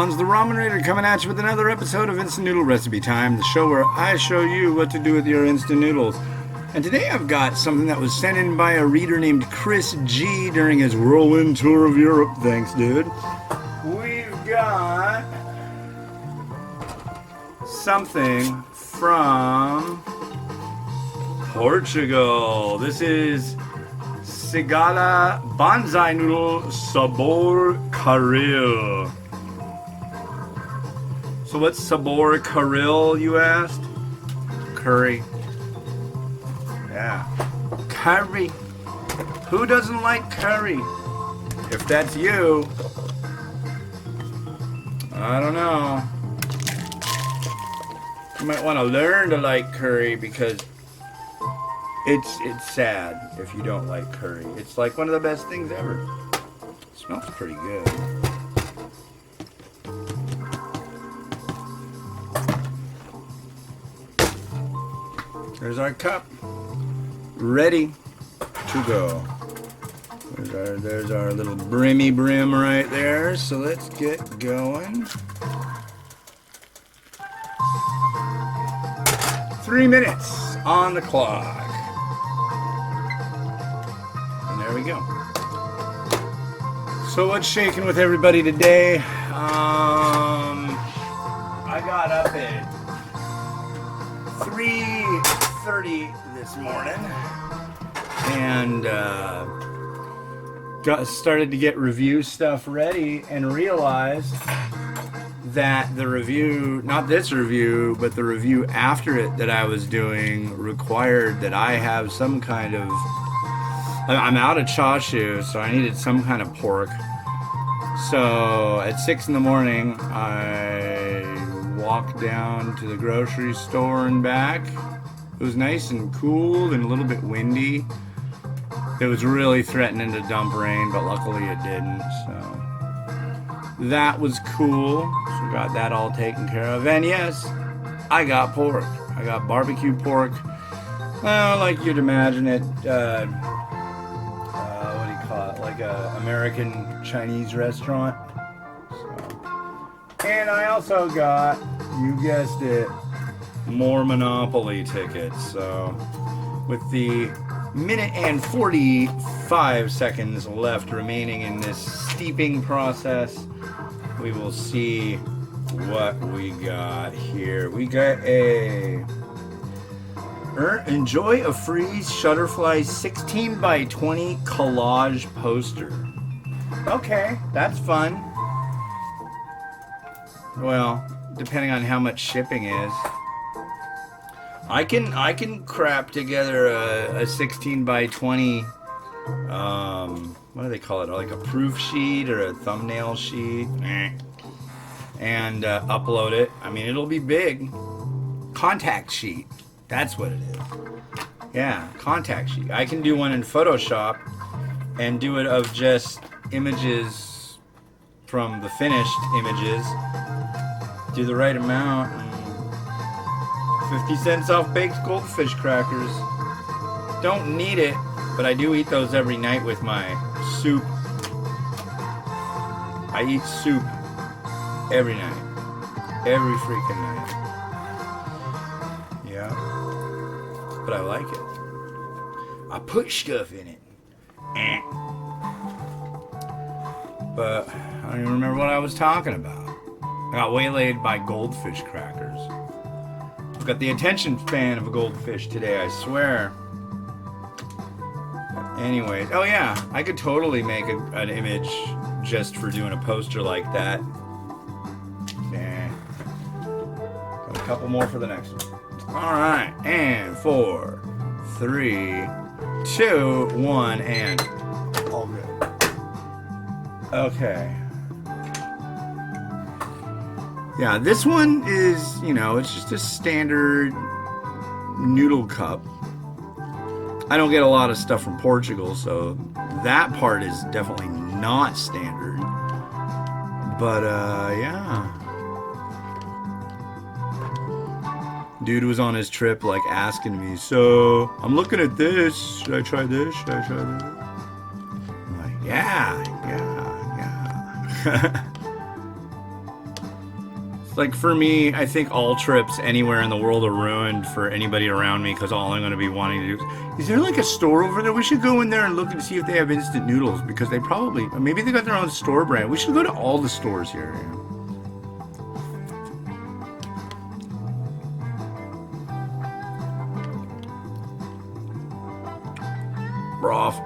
Browns, the Ramen Raider, coming at you with another episode of Instant Noodle Recipe Time, the show where I show you what to do with your instant noodles. And today I've got something that was sent in by a reader named Chris G during his whirlwind tour of Europe. Thanks, dude. We've got something from Portugal. This is Cigala Banzai Noodle Sabor Caril. So what's Sabor Caril, you asked? Curry. Yeah. Curry. Who doesn't like curry? If that's you, I don't know. You might want to learn to like curry because it's sad if you don't like curry. It's like one of the best things ever. It smells pretty good. There's our cup, ready to go. There's our little brimmy brim right there. So let's get going. 3 minutes on the clock. And there we go. So what's shaking with everybody today? I got up at 3:30 this morning and started to get review stuff ready and realized that the review, not this review, but the review after it that I was doing required that I have some kind of, I'm out of chashu, so I needed some kind of pork. So at 6 in the morning, I walked down to the grocery store and back. It was nice and cool and a little bit windy. It was really threatening to dump rain, but luckily it didn't, so that was cool. So got that all taken care of. And yes, I got pork. I got barbecue pork. Well, like you'd imagine it, what do you call it? Like a American Chinese restaurant. So. And I also got, you guessed it, more Monopoly tickets. So with the minute and 45 seconds left remaining in this steeping process, we will see what we got here. We got enjoy a free Shutterfly 16 by 20 collage poster. Okay, that's fun. Well, depending on how much shipping is. I can crap together a 16 by 20 what do they call it? Like a proof sheet or a thumbnail sheet, and upload it. I mean, it'll be big. Contact sheet. That's what it is. Yeah, contact sheet. I can do one in Photoshop and do it of just images from the finished images. Do the right amount. 50 cents off baked goldfish crackers. Don't need it, but I do eat those every night with my soup. I eat soup every night. Every freaking night. Yeah. But I like it. I put stuff in it. But I don't even remember what I was talking about. I got waylaid by goldfish crackers. I've got the attention span of a goldfish today, I swear. Anyways, oh yeah, I could totally make an image just for doing a poster like that. Yeah. Got a couple more for the next one. Alright, and 4, 3, 2, 1, and all good. Okay. Yeah, this one is, it's just a standard noodle cup. I don't get a lot of stuff from Portugal, so that part is definitely not standard. But, yeah. Dude was on his trip, like, asking me, so, I'm looking at this. Should I try this? Should I try this? I'm like, yeah. Like for me, I think all trips anywhere in the world are ruined for anybody around me because all I'm going to be wanting to do is there like a store over there? We should go in there and look and see if they have instant noodles because they probably maybe they got their own store brand. We should go to all the stores here. Broth.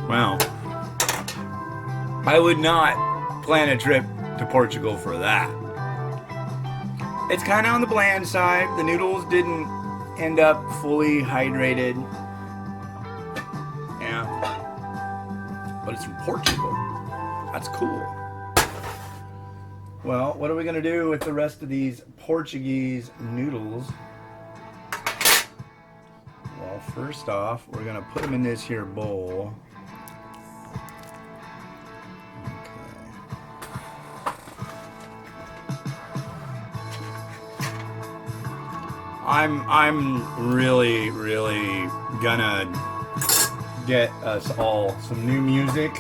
Wow. I would not plan a trip to Portugal for that. It's kind of on the bland side. The noodles didn't end up fully hydrated. Yeah. But it's from Portugal. That's cool. Well, what are we going to do with the rest of these Portuguese noodles? Well, first off, we're going to put them in this here bowl. I'm really gonna get us all some new music.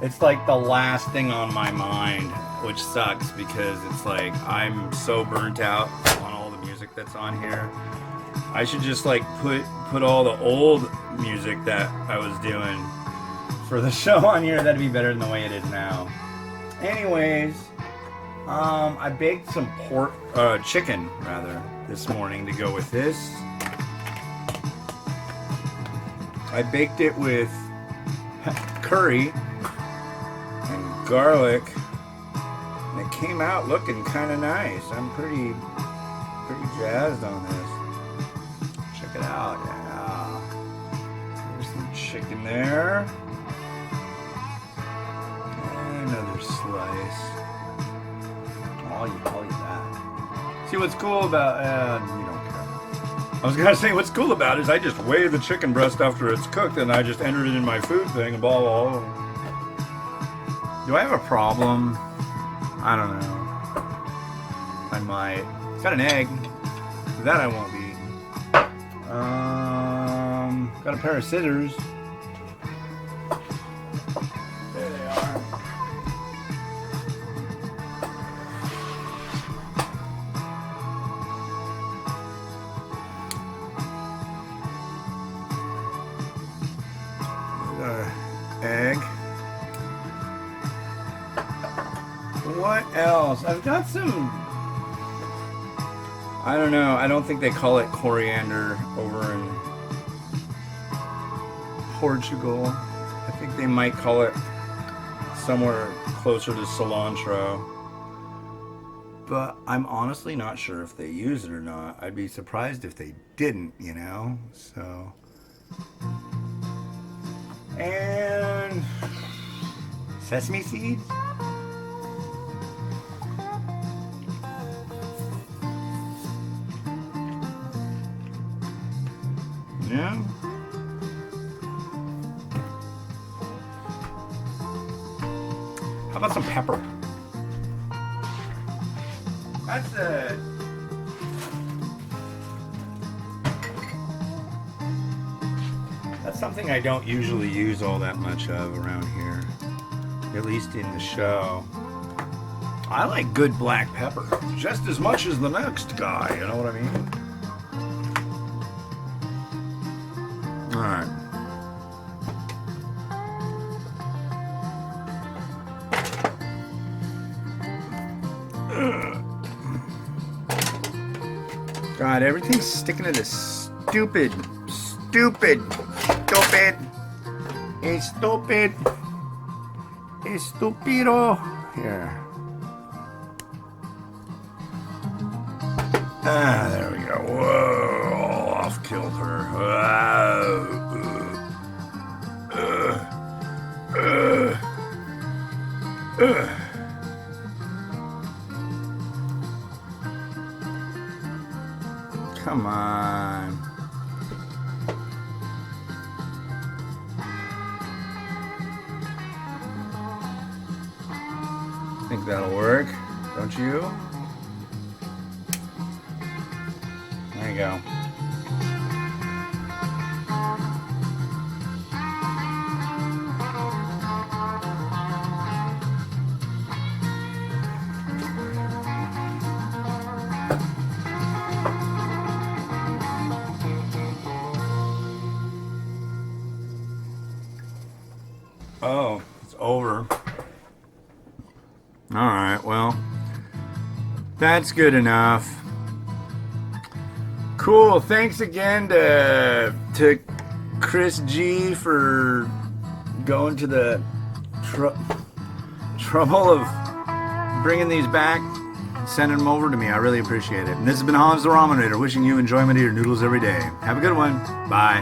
It's like the last thing on my mind, which sucks because it's like I'm so burnt out on all the music that's on here. I should just like put all the old music that I was doing for the show on here. That'd be better than the way it is now. Anyways, I baked some chicken rather this morning to go with this. I baked it with curry and garlic, and it came out looking kind of nice. I'm pretty jazzed on this. Check it out. Yeah. There's some chicken there. And another slice. I'll eat that. See what's cool about you don't care. I was gonna say what's cool about it is I just weigh the chicken breast after it's cooked and I just enter it in my food thing and blah blah blah. Do I have a problem? I don't know. I might. It's got an egg. That I won't be eating. Got a pair of scissors. There they are. Egg. What else? I've got some. I don't know. I don't think they call it coriander over in Portugal. I think they might call it somewhere closer to cilantro. But I'm honestly not sure if they use it or not. I'd be surprised if they didn't, you know? So. And sesame seeds. Yeah. How about some pepper? That's it. That's something I don't usually use all that much of around here, at least in the show. I like good black pepper just as much as the next guy, you know what I mean? Alright. God, everything's sticking to this stupid. Estupido. Here. Ah, there we go. Whoa, I've killed her. Come on. I think that'll work, don't you? you go. Oh, it's over. All right, well, that's good enough. Cool. Thanks again to Chris G for going to the trouble of bringing these back, sending them over to me. I really appreciate it. And this has been Hans the Ramenator, wishing you enjoyment of your noodles every day. Have a good one. Bye.